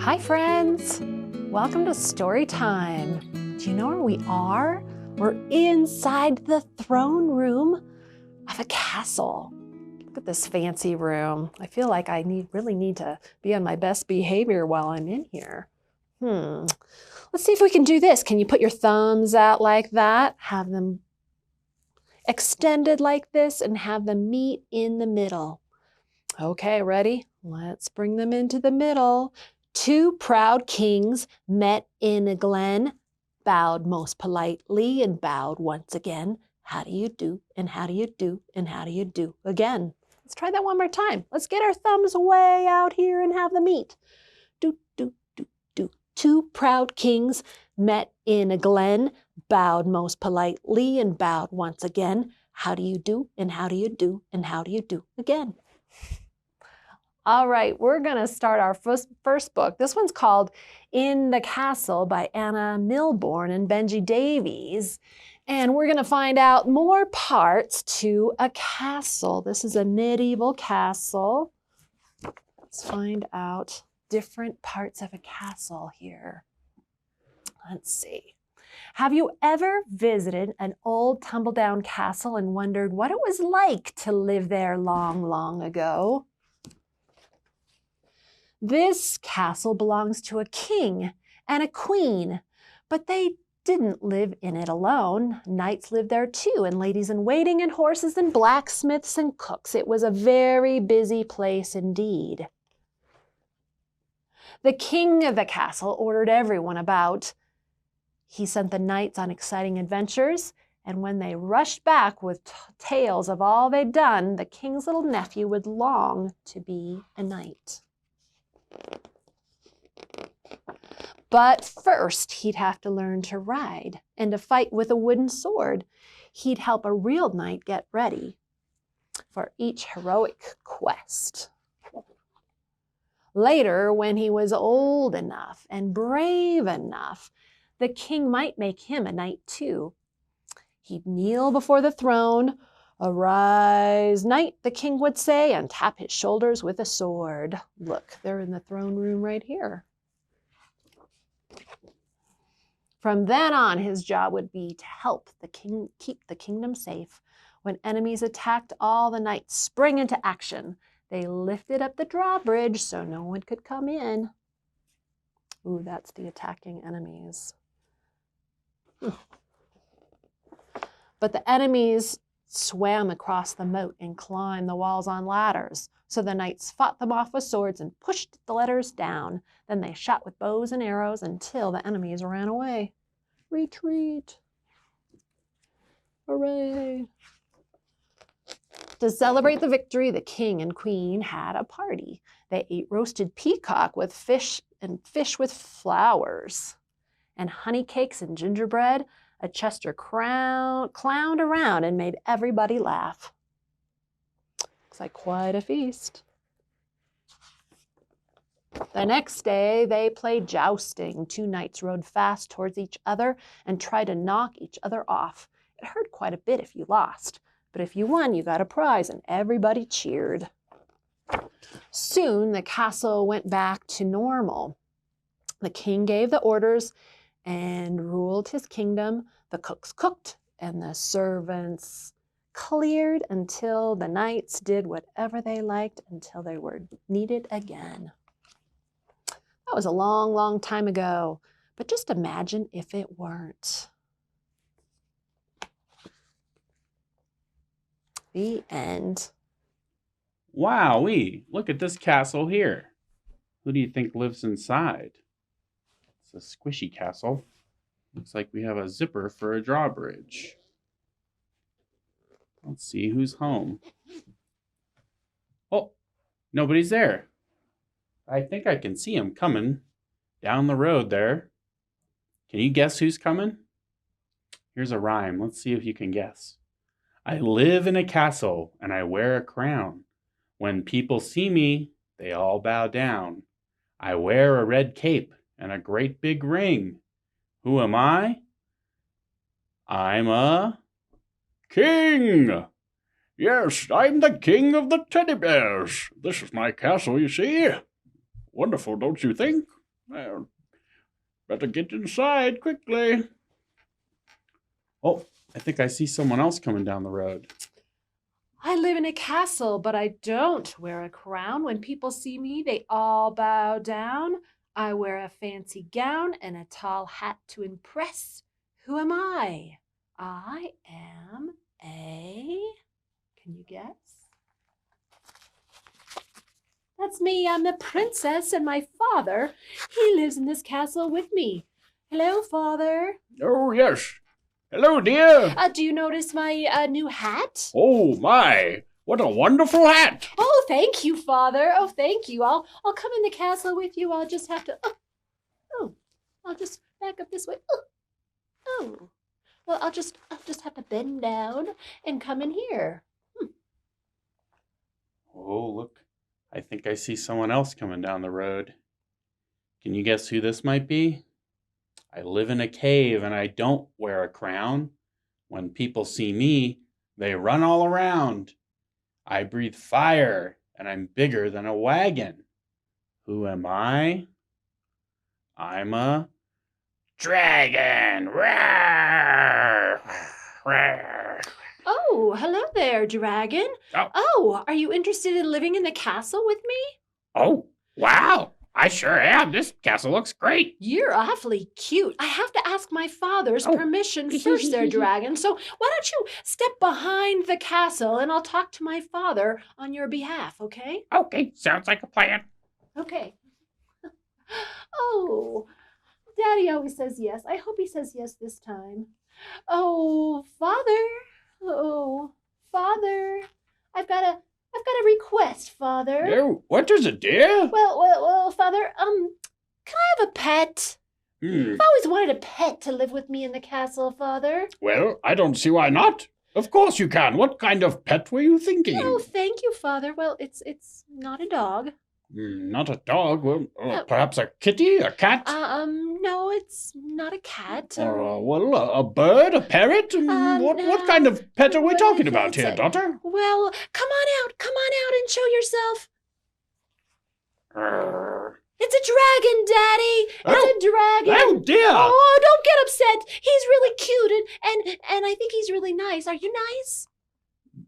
Hi friends, welcome to Storytime. Do you know where we are? We're inside the throne room of a castle. Look at this fancy room. I feel like I really need to be on my best behavior while I'm in here. Let's see if we can do this. Can you put your thumbs out like that? Have them extended like this and have them meet in the middle. Okay, ready? Let's bring them into the middle. Two proud kings met in a glen, bowed most politely and bowed once again. How do you do, and how do you do, and how do you do again? Let's try that one more time. Let's get our thumbs way out here and have them meet. Do, do, do, do. Two proud kings met in a glen, bowed most politely and bowed once again. How do you do, and how do you do, and how do you do again? All right, we're going to start our first book. This one's called In the Castle by Anna Milbourne and Benji Davies. And we're going to find out more parts to a castle. This is a medieval castle. Let's find out different parts of a castle here. Let's see. Have you ever visited an old tumble-down castle and wondered what it was like to live there long, long ago? This castle belongs to a king and a queen, but they didn't live in it alone. Knights lived there too, and ladies in waiting, and horses, and blacksmiths, and cooks. It was a very busy place indeed. The king of the castle ordered everyone about. He sent the knights on exciting adventures, and when they rushed back with tales of all they'd done, the king's little nephew would long to be a knight. But first, he'd have to learn to ride and to fight with a wooden sword. He'd help a real knight get ready for each heroic quest. Later, when he was old enough and brave enough, the king might make him a knight too. He'd kneel before the throne. "Arise, knight," the king would say, and tap his shoulders with a sword. Look, they're in the throne room right here. From then on, his job would be to help the king keep the kingdom safe. When enemies attacked, all the knights sprang into action. They lifted up the drawbridge so no one could come in. Ooh, that's the attacking enemies. But the enemies swam across the moat and climbed the walls on ladders. So the knights fought them off with swords and pushed the ladders down. Then they shot with bows and arrows until the enemies ran away. Retreat! Hooray! To celebrate the victory, the king and queen had a party. They ate roasted peacock with fish and fish with flowers, and honey cakes and gingerbread. A Chester clowned around and made everybody laugh. Looks like quite a feast. The next day, they played jousting. Two knights rode fast towards each other and tried to knock each other off. It hurt quite a bit if you lost, but if you won, you got a prize, and everybody cheered. Soon, the castle went back to normal. The king gave the orders and ruled his kingdom. The cooks cooked and the servants cleared until the knights did whatever they liked until they were needed again. That was a long, long time ago, but just imagine if it weren't. The end. Wowee, look at this castle here. Who do you think lives inside? It's a squishy castle. Looks like we have a zipper for a drawbridge. Let's see who's home. Oh, nobody's there. I think I can see him coming down the road there. Can you guess who's coming? Here's a rhyme. Let's see if you can guess. I live in a castle and I wear a crown. When people see me, they all bow down. I wear a red cape and a great big ring. Who am I? I'm a king. Yes, I'm the king of the teddy bears. This is my castle, you see. Wonderful, don't you think? Well, better get inside quickly. Oh, I think I see someone else coming down the road. I live in a castle, but I don't wear a crown. When people see me, they all bow down. I wear a fancy gown and a tall hat to impress. Who am I? I am a... Can you guess? That's me. I'm the princess, and my father, he lives in this castle with me. Hello, Father. Oh, yes. Hello, dear. Do you notice my new hat? Oh, my. What a wonderful hat. Oh, thank you, Father. Oh, thank you. I'll come in the castle with you. I'll just have to... I'll just back up this way. Oh. Well, I'll just have to bend down and come in here. Oh, look. I think I see someone else coming down the road. Can you guess who this might be? I live in a cave and I don't wear a crown. When people see me, they run all around. I breathe fire and I'm bigger than a wagon. Who am I? I'm a dragon. Roar! Roar! Oh, hello there, dragon. Oh, are you interested in living in the castle with me? Oh, wow. I sure am. This castle looks great. You're awfully cute. I have to ask my father's permission first there, dragon. So why don't you step behind the castle and I'll talk to my father on your behalf, okay? Okay, sounds like a plan. Okay. Oh, Daddy always says yes. I hope he says yes this time. Oh, Father. Oh, Father. I've got a request, Father. Oh, what is it, dear? Well, Father, can I have a pet? I've always wanted a pet to live with me in the castle, Father. Well, I don't see why not. Of course you can. What kind of pet were you thinking? Oh, thank you, Father. Well, it's not a dog. Not a dog. Well, perhaps a kitty, a cat? No, it's not a cat. A bird, a parrot? What kind of pet are we talking about here, daughter? Well, come on out and show yourself. It's a dragon, Daddy. It's a dragon. Oh dear. Oh, don't get upset. He's really cute and I think he's really nice. Are you nice?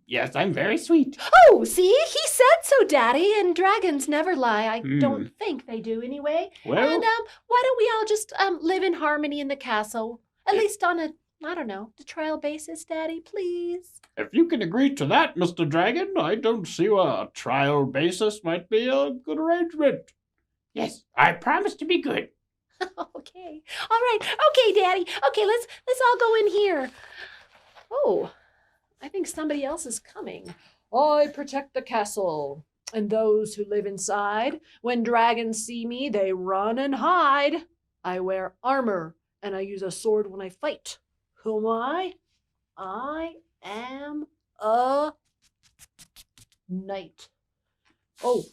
Yes, I'm very sweet. Oh, see? He said so, Daddy, and dragons never lie. I don't think they do anyway. Well, and why don't we all just live in harmony in the castle? At least on a, I don't know, the trial basis, Daddy, please. If you can agree to that, Mr. Dragon, I don't see why a trial basis might be a good arrangement. Yes, I promise to be good. Okay. All right. Okay, Daddy. Okay, let's all go in here. Oh, I think somebody else is coming. I protect the castle and those who live inside. When dragons see me, they run and hide. I wear armor and I use a sword when I fight. Who am I? I am a knight. Oh,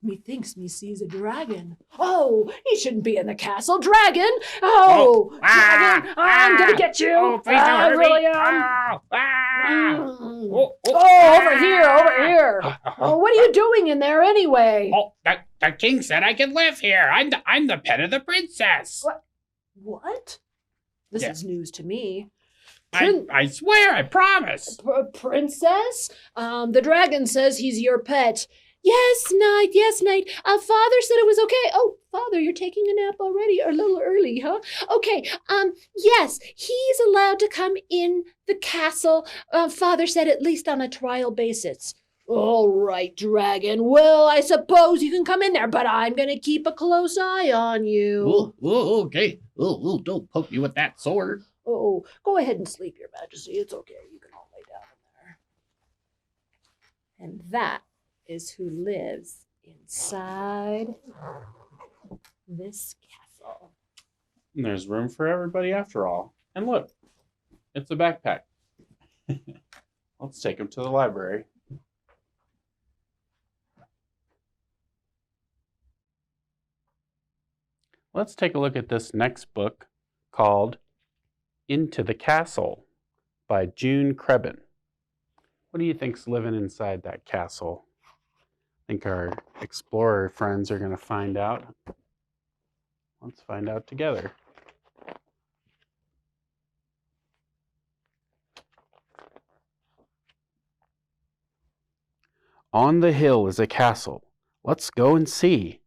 methinks me sees a dragon. Oh, he shouldn't be in the castle. Dragon! Oh, dragon! I'm gonna get you! Oh, please don't hurt really me. am. Oh, Over here! Oh, what are you doing in there anyway? Oh, the king said I could live here. I'm the pet of the princess. What? This is news to me. I swear, I promise. Princess? The dragon says he's your pet. Yes, Knight. Father said it was okay. Oh, Father, you're taking a nap already, a little early, huh? Okay, yes, he's allowed to come in the castle. Father said at least on a trial basis. All right, dragon. Well, I suppose you can come in there, but I'm going to keep a close eye on you. Oh, okay. Oh, don't poke me with that sword. Oh, go ahead and sleep, Your Majesty. It's okay. You can all lay down in there. And that is who lives inside this castle. And there's room for everybody after all. And look, it's a backpack. Let's take him to the library. Let's take a look at this next book called Into the Castle by June Crebin. What do you think's living inside that castle? I think our explorer friends are going to find out. Let's find out together. On the hill is a castle. Let's go and see.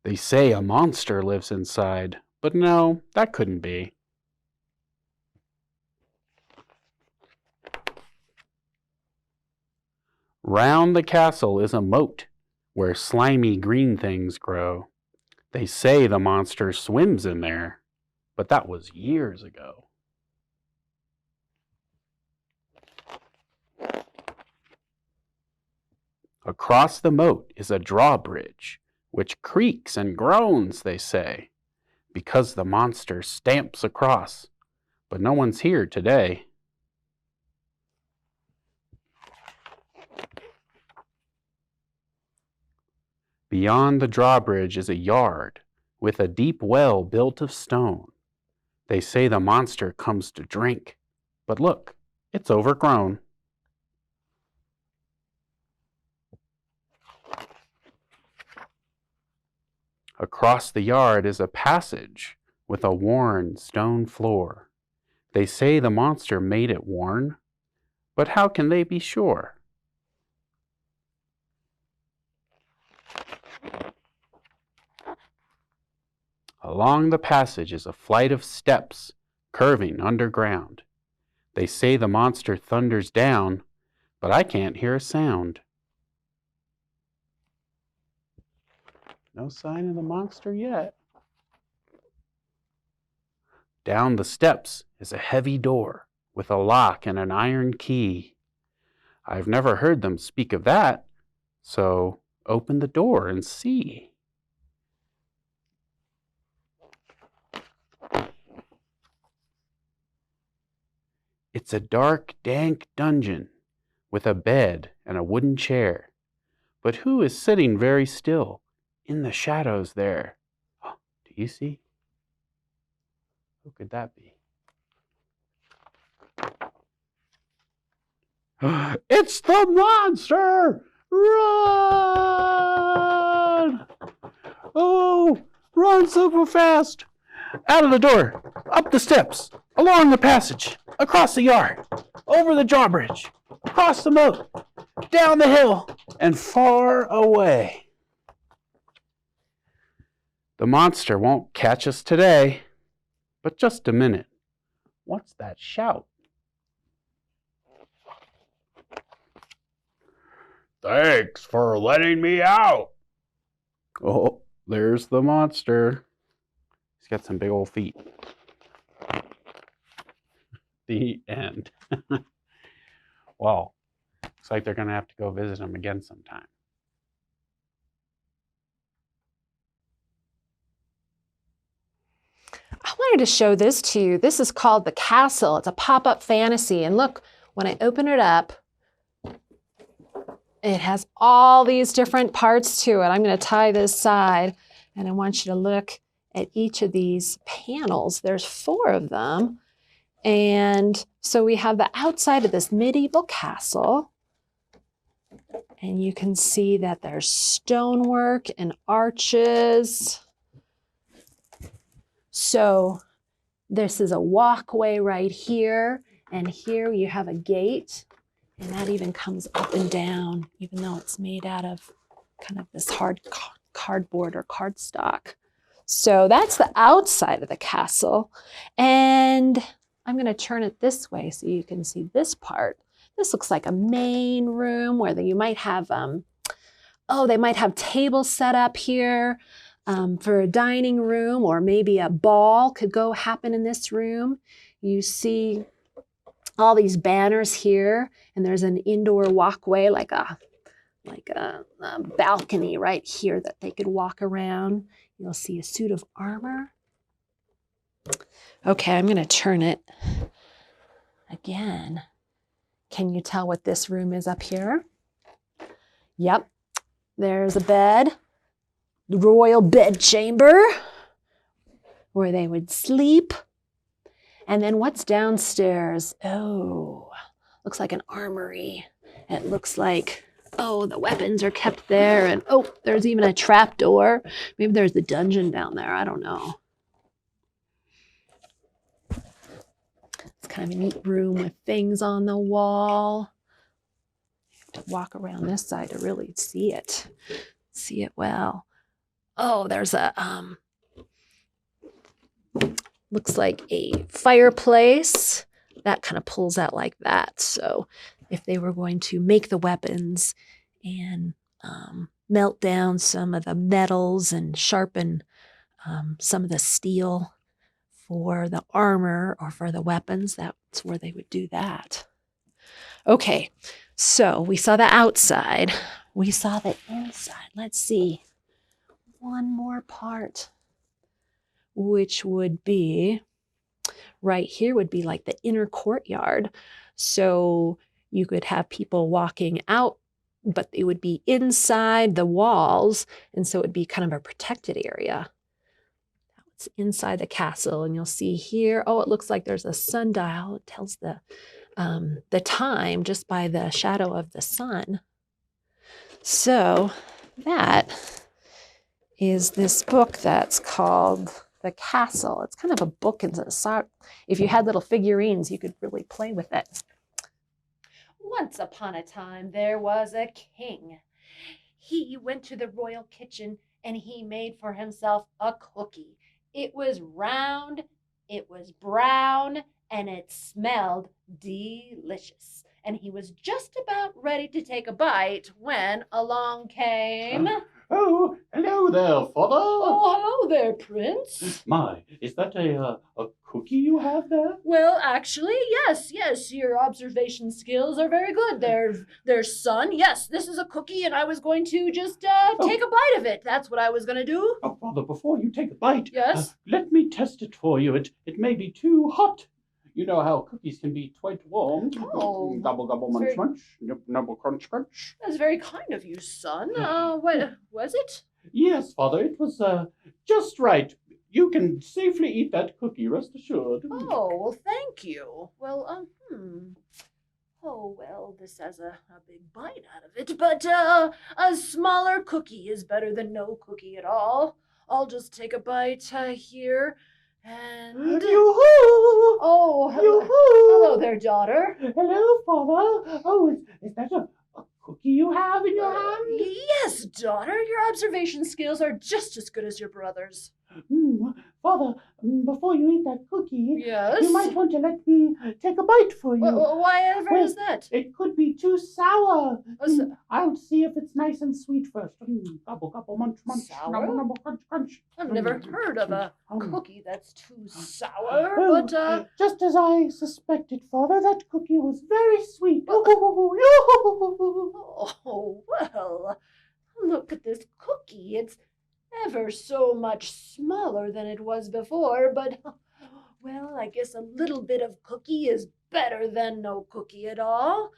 They say a monster lives inside, but no, that couldn't be. Round the castle is a moat, where slimy green things grow. They say the monster swims in there, but that was years ago. Across the moat is a drawbridge, which creaks and groans, they say, because the monster stamps across, but no one's here today. Beyond the drawbridge is a yard with a deep well built of stone. They say the monster comes to drink, but look, it's overgrown. Across the yard is a passage with a worn stone floor. They say the monster made it worn, but how can they be sure? Along the passage is a flight of steps curving underground. They say the monster thunders down, but I can't hear a sound. No sign of the monster yet. Down the steps is a heavy door with a lock and an iron key. I've never heard them speak of that, so open the door and see. It's a dark, dank dungeon with a bed and a wooden chair. But who is sitting very still in the shadows there? Oh, do you see? Who could that be? It's the monster! Run! Oh, run super fast! Out of the door, up the steps, along the passage, across the yard, over the drawbridge, across the moat, down the hill, and far away. The monster won't catch us today, but just a minute. What's that shout? Thanks for letting me out. Oh, there's the monster. He's got some big old feet. The end. Well, looks like they're going to have to go visit him again sometime. I wanted to show this to you. This is called The Castle. It's a pop-up fantasy. And look, when I open it up, it has all these different parts to it. I'm going to tie this side, and I want you to look at each of these panels. There's 4 of them. And so we have the outside of this medieval castle. And you can see that there's stonework and arches. So this is a walkway right here. And here you have a gate. And that even comes up and down, even though it's made out of kind of this hard cardboard or cardstock. So that's the outside of the castle. And I'm going to turn it this way so you can see this part. This looks like a main room where you might have, they might have tables set up here for a dining room, or maybe a ball could go happen in this room. You see all these banners here, and there's an indoor walkway, like a balcony right here that they could walk around. You'll see a suit of armor. Okay, I'm going to turn it again. Can you tell what this room is up here? Yep, there's a bed, the royal bed chamber, where they would sleep. And then what's downstairs? Oh, looks like an armory. It looks like, the weapons are kept there. And there's even a trap door. Maybe there's the dungeon down there. I don't know. kind of a neat room with things on the wall. You have to walk around this side to really see it well. Oh, there's a looks like a fireplace that kind of pulls out like that. So if they were going to make the weapons and melt down some of the metals and sharpen some of the steel for the armor or for the weapons, that's where they would do that. Okay, so we saw the outside. We saw the inside. Let's see. One more part, which would be right here would be like the inner courtyard. So you could have people walking out, but it would be inside the walls. And so it would be kind of a protected area. It's inside the castle. And you'll see here, oh, it looks like there's a sundial. It tells the time just by the shadow of the sun. So that is this book that's called The Castle. It's kind of a book. If you had little figurines, you could really play with it. Once upon a time, there was a king. He went to the royal kitchen and he made for himself a cookie. It was round, it was brown, and it smelled delicious. And he was just about ready to take a bite when along came... Oh, hello there, father. Oh, hello there, Prince. My, is that a cookie you have there? Well, actually, yes, your observation skills are very good there, son. Yes, this is a cookie, and I was going to just take a bite of it. That's what I was going to do. Oh, father, before you take a bite, Yes? Let me test it for you. It may be too hot. You know how cookies can be quite warm. Oh, Gobble, gobble, munch, munch. Nibble, crunch, crunch. That's very kind of you, son. What was it? Yes, father, it was just right. You can safely eat that cookie, rest assured. Oh, well, thank you. Well, Oh, well, this has a big bite out of it, but a smaller cookie is better than no cookie at all. I'll just take a bite here, and... Yoo-hoo! Oh, Yoo-hoo! hello there, daughter. Hello, father. Oh, is that a cookie you have in your hand? Yes, daughter. Your observation skills are just as good as your brother's. Father, before you eat that cookie, Yes? you might want to let me take a bite for you. Why ever is that? It could be too sour. I'll see if it's nice and sweet first. Gobble, gobble, munch, munch. Sour? Nubble, nubble, crunch, crunch. I've never heard of a cookie that's too sour, but... Just as I suspected, Father, that cookie was very sweet. Oh, well, look at this cookie. It's ever so much smaller than it was before, but, well, I guess a little bit of cookie is better than no cookie at all.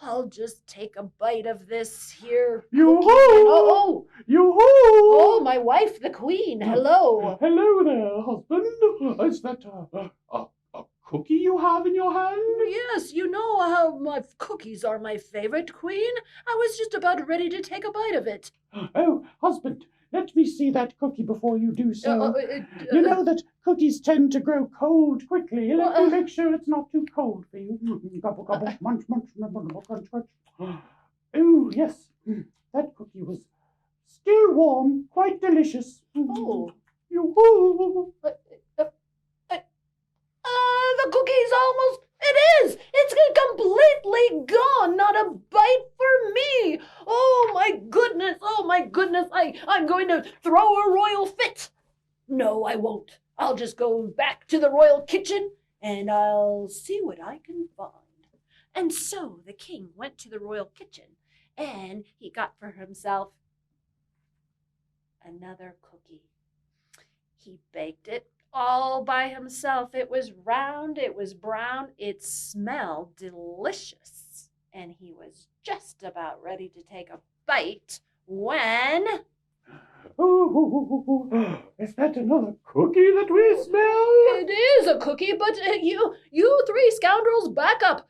I'll just take a bite of this here cookie. Yoo-hoo! Yoo-hoo! Oh, my wife, the queen. Hello. Hello there, husband. Is that a cookie you have in your hand? Yes, you know how my cookies are my favorite, queen. I was just about ready to take a bite of it. Oh, husband, let me see that cookie before you do so. You know that cookies tend to grow cold quickly. Let me make sure it's not too cold for you. Gobble, gobble, munch, munch, nibble, nibble, crunch, crunch. Oh, yes, that cookie was still warm, quite delicious. Oh. Yoo-hoo! The cookie's almost... It is! It's completely gone! Not a bite for me! Oh, my goodness! Oh, my goodness! I'm going to throw a royal fit! No, I won't. I'll just go back to the royal kitchen and I'll see what I can find. And so the king went to the royal kitchen and he got for himself another cookie. He baked it all by himself. It was round, it was brown, it smelled delicious. And he was just about ready to take a bite when... Oh, is that another cookie that we smell? It is a cookie, but you three scoundrels, back up.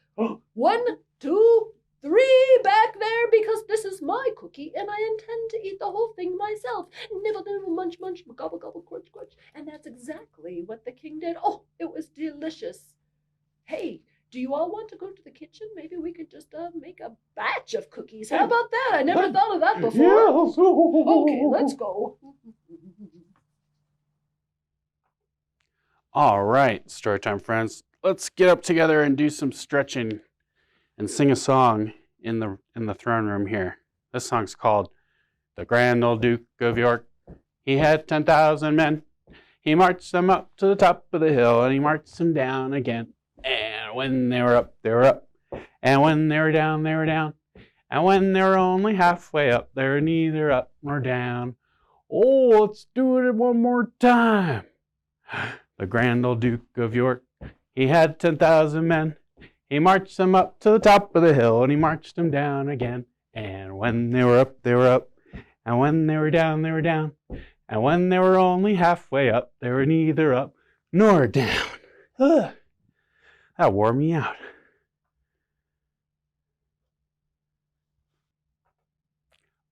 1, 2, 3, back there, because this is my cookie, and I intend to eat the whole thing myself. Nibble, nibble, munch, munch, gobble, gobble, crunch, crunch. And that's exactly what the king did. Oh, it was delicious. Hey, do you all want to go to the kitchen? Maybe we could just make a batch of cookies. How about that? I never thought of that before. Yes. Okay, let's go. All right, Storytime friends. Let's get up together and do some stretching and sing a song in the throne room here. This song's called "The Grand Old Duke of York. He had 10,000 men. He marched them up to the top of the hill, and he marched them down again. And when they were up, they were up. And when they were down, they were down. And when they were only halfway up, they were neither up nor down. Oh, let's do it one more time. The grand old Duke of York, he had 10,000 men. He marched them up to the top of the hill, and he marched them down again. And when they were up, they were up. And when they were down, they were down. And when they were only halfway up, they were neither up nor down. Ugh, that wore me out.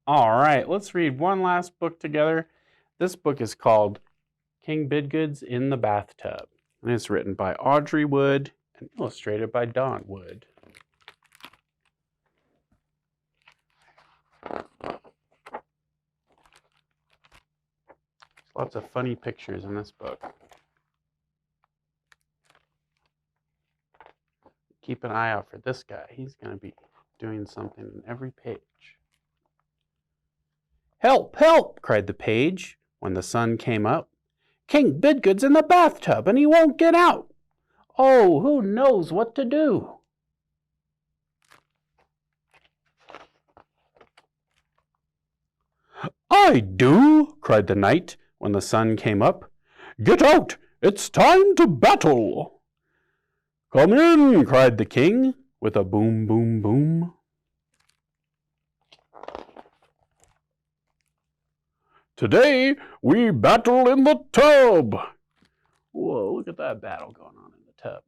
All right, let's read one last book together. This book is called King Bidgood's in the Bathtub, and it's written by Audrey Wood and illustrated by Don Wood. Lots of funny pictures in this book. Keep an eye out for this guy. He's going to be doing something in every page. "Help, help!" cried the page when the sun came up. "King Bidgood's in the bathtub and he won't get out. Oh, who knows what to do?" "I do!" cried the knight when the sun came up. "Get out! It's time to battle!" "Come in!" cried the king with a boom, boom, boom. "Today we battle in the tub." Whoa, look at that battle going on in the tub.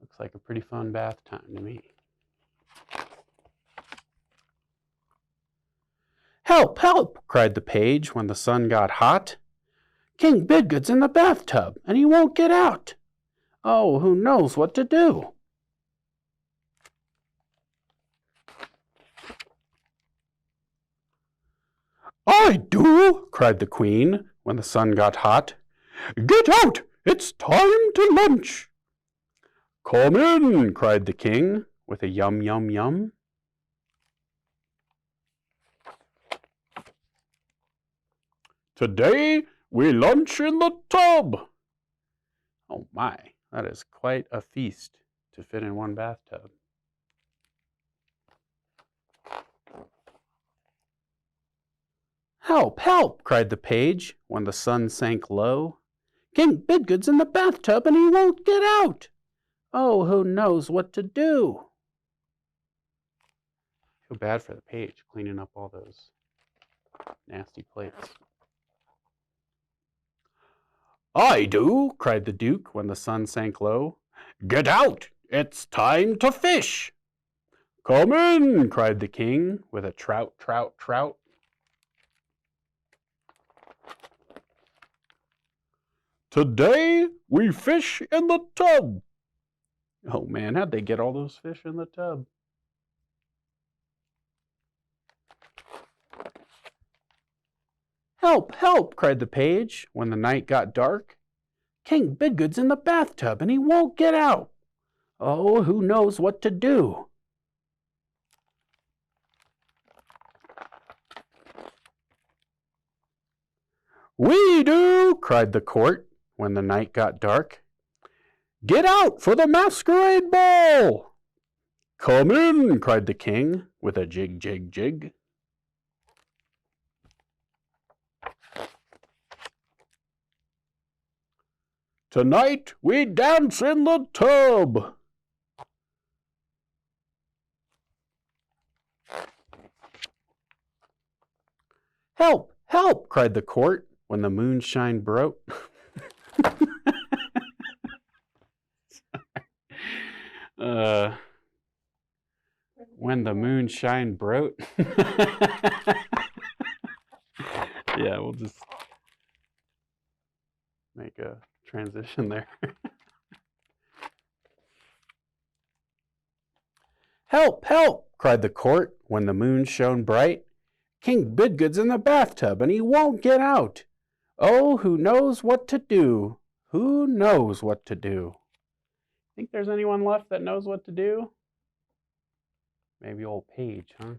Looks like a pretty fun bath time to me. "Help, help!" cried the page when the sun got hot. "King Bidgood's in the bathtub and he won't get out. Oh, who knows what to do?" "I do!" cried the queen when the sun got hot. "Get out! It's time to lunch." "Come in!" cried the king with a yum, yum, yum. "Today we lunch in the tub." Oh my, that is quite a feast to fit in one bathtub. "Help, help!" cried the page when the sun sank low. "King Bidgood's in the bathtub and he won't get out. Oh, who knows what to do?" I feel bad for the page cleaning up all those nasty plates. "I do!" cried the duke when the sun sank low. "Get out! It's time to fish." "Come in!" cried the king with a trout, trout, trout. "Today we fish in the tub." Oh man, how'd they get all those fish in the tub? "Help, help!" cried the page when the night got dark. "King Bidgood's in the bathtub and he won't get out. Oh, who knows what to do?" "We do!" cried the court when the night got dark. "Get out for the masquerade ball." "Come in!" cried the king with a jig, jig, jig. "Tonight we dance in the tub." "Help, help!" cried the court when the moonshine broke. When the moonshine broke. Yeah, we'll just make a transition there. "Help! Help!" cried the court when the moon shone bright. "King Bidgood's in the bathtub and he won't get out. Oh, who knows what to do? Who knows what to do?" Think there's anyone left that knows what to do? Maybe old Page, huh?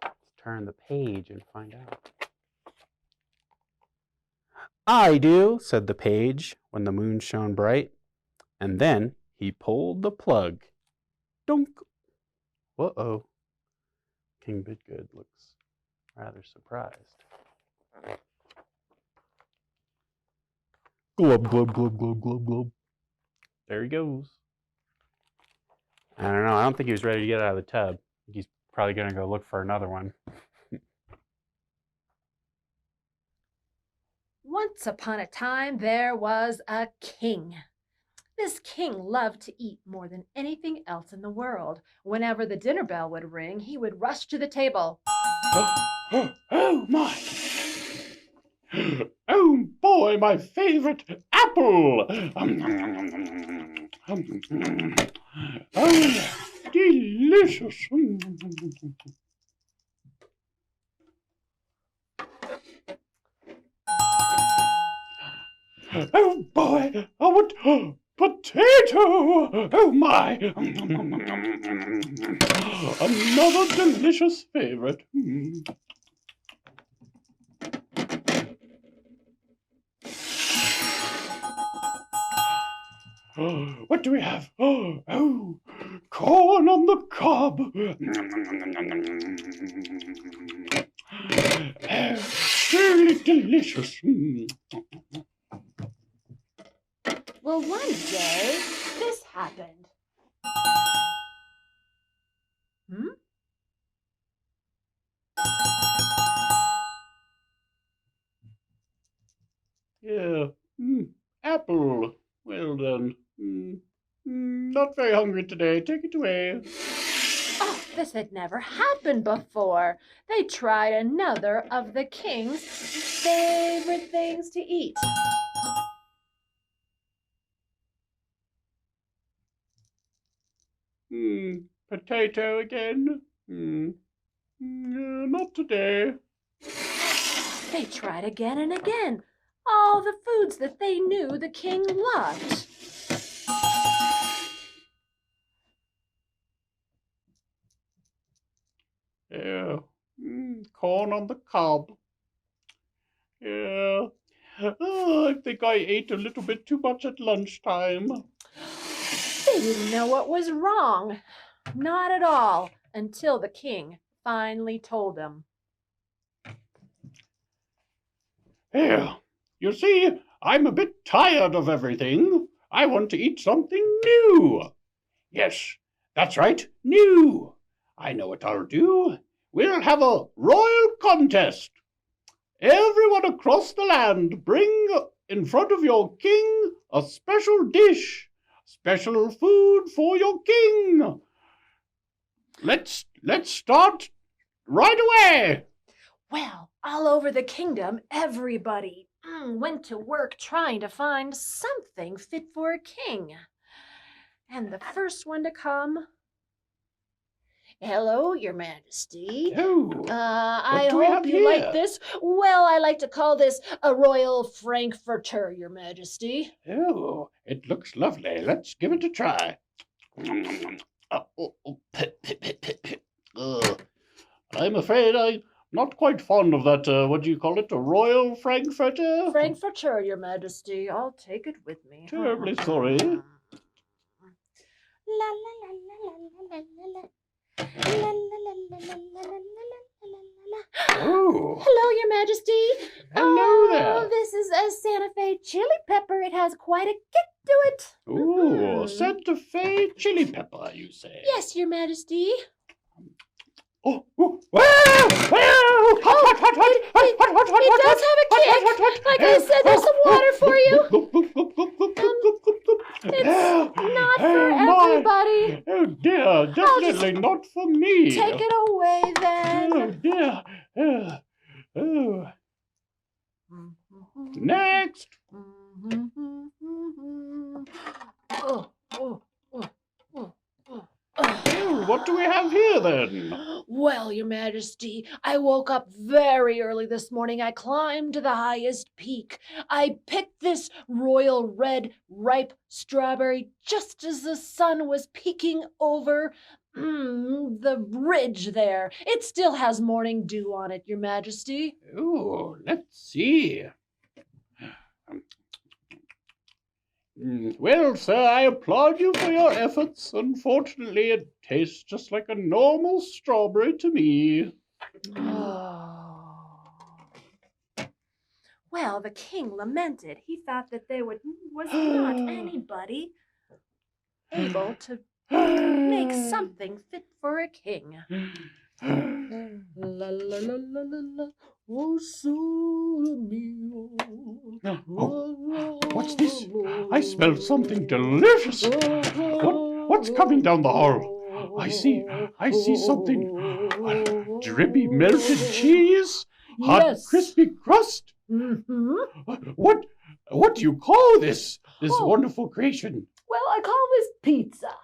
Let's turn the page and find out. "I do," said the page when the moon shone bright. And then he pulled the plug. Dunk! Uh-oh. King Bidgood looks rather surprised. Glub, glub, glub, glub, glub, glub. There he goes. I don't know. I don't think he was ready to get out of the tub. He's probably going to go look for another one. Once upon a time, there was a king. This king loved to eat more than anything else in the world. Whenever the dinner bell would ring, he would rush to the table. Oh my! Oh boy, my favorite apple! Oh, delicious! Oh boy, oh what potato! Oh my! Another delicious favorite. What do we have? Oh, corn on the cob. Really delicious. Well, one day, this happened. Yeah, apple. Well done. Not very hungry today. Take it away. Oh, this had never happened before. They tried another of the king's favorite things to eat. Potato again? Not today. They tried again and again. All the foods that they knew the king loved. Yeah, corn on the cob. Yeah. Oh, I think I ate a little bit too much at lunchtime. They didn't know what was wrong. Not at all, until the king finally told them. Here, you see, I'm a bit tired of everything. I want to eat something new. Yes, that's right, new. I know what I'll do. We'll have a royal contest. Everyone across the land, bring in front of your king a special dish, special food for your king. Let's start right away. Well, all over the kingdom, everybody went to work trying to find something fit for a king. And the first one to come... Hello, Your Majesty. Oh, I do we hope have you here? like this. Well, I like to call this a royal frankfurter, Your Majesty. Oh, it looks lovely. Let's give it a try. I'm afraid I'm not quite fond of that, what do you call it, a royal frankfurter? Frankfurter, Your Majesty. I'll take it with me. Terribly sorry. La la la la la la la. Oh, Hello, Your Majesty. hello there. This is a Santa Fe chili pepper. It has quite a kick to it. Oh, Santa Fe chili pepper, you say? Yes, Your Majesty. Oh, hot, hot, hot, It does have a kick. Like I said, there's some water for you. It's not for everybody. Oh dear, definitely not for me. Take it away then. Oh dear. Next. Well, what do we have here then? Well, Your Majesty, I woke up very early this morning. I climbed to the highest peak. I picked this royal red, ripe strawberry just as the sun was peeking over the ridge there. It still has morning dew on it, Your Majesty. Oh, let's see. Well, sir, I applaud you for your efforts. Unfortunately, it tastes just like a normal strawberry to me. Oh. Well, the king lamented. He thought that there was not anybody able to make something fit for a king. La la la la la la. Oh, sole mio. Oh, what's this? I smell something delicious. What's coming down the hall? I see something. Drippy melted cheese, hot Yes. crispy crust. Mm-hmm. What do you call this Oh. wonderful creation? Well, I call this pizza.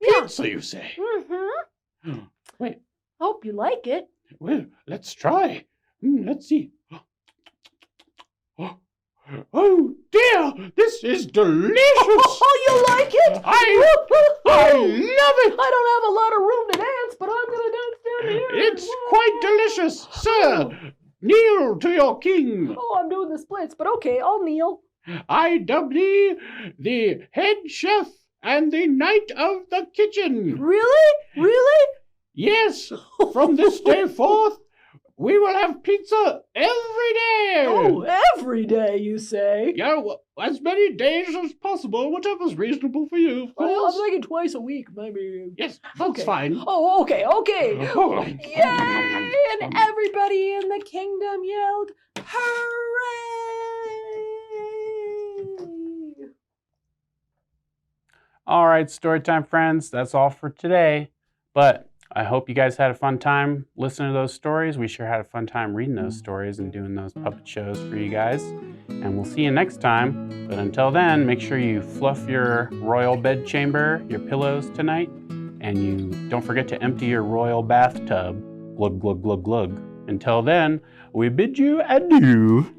Pizza, you say? Mm-hmm. Wait, Hope you like it. well, let's try. Let's see. Oh dear, this is delicious. Oh, you like it? I love it. I don't have a lot of room to dance, but I'm gonna dance down here. It's quite delicious, sir. Kneel to your king. Oh, I'm doing the splits, but okay, I'll kneel. I dub thee the head chef and the knight of the kitchen. Really? Really? Yes, from this day forth, we will have pizza every day. Oh, every day, you say? Yeah, well, as many days as possible, whatever's reasonable for you, of Well, course. I'm thinking twice a week, maybe. Yes, that's Okay. fine. Oh, okay, okay. Oh. Yay! And everybody in the kingdom yelled, hooray! All right, Storytime friends, that's all for today. But I hope you guys had a fun time listening to those stories. We sure had a fun time reading those stories and doing those puppet shows for you guys. And we'll see you next time. But until then, make sure you fluff your royal bed chamber, your pillows tonight, and you don't forget to empty your royal bathtub. Glug, glug, glug, glug. Until then, we bid you adieu.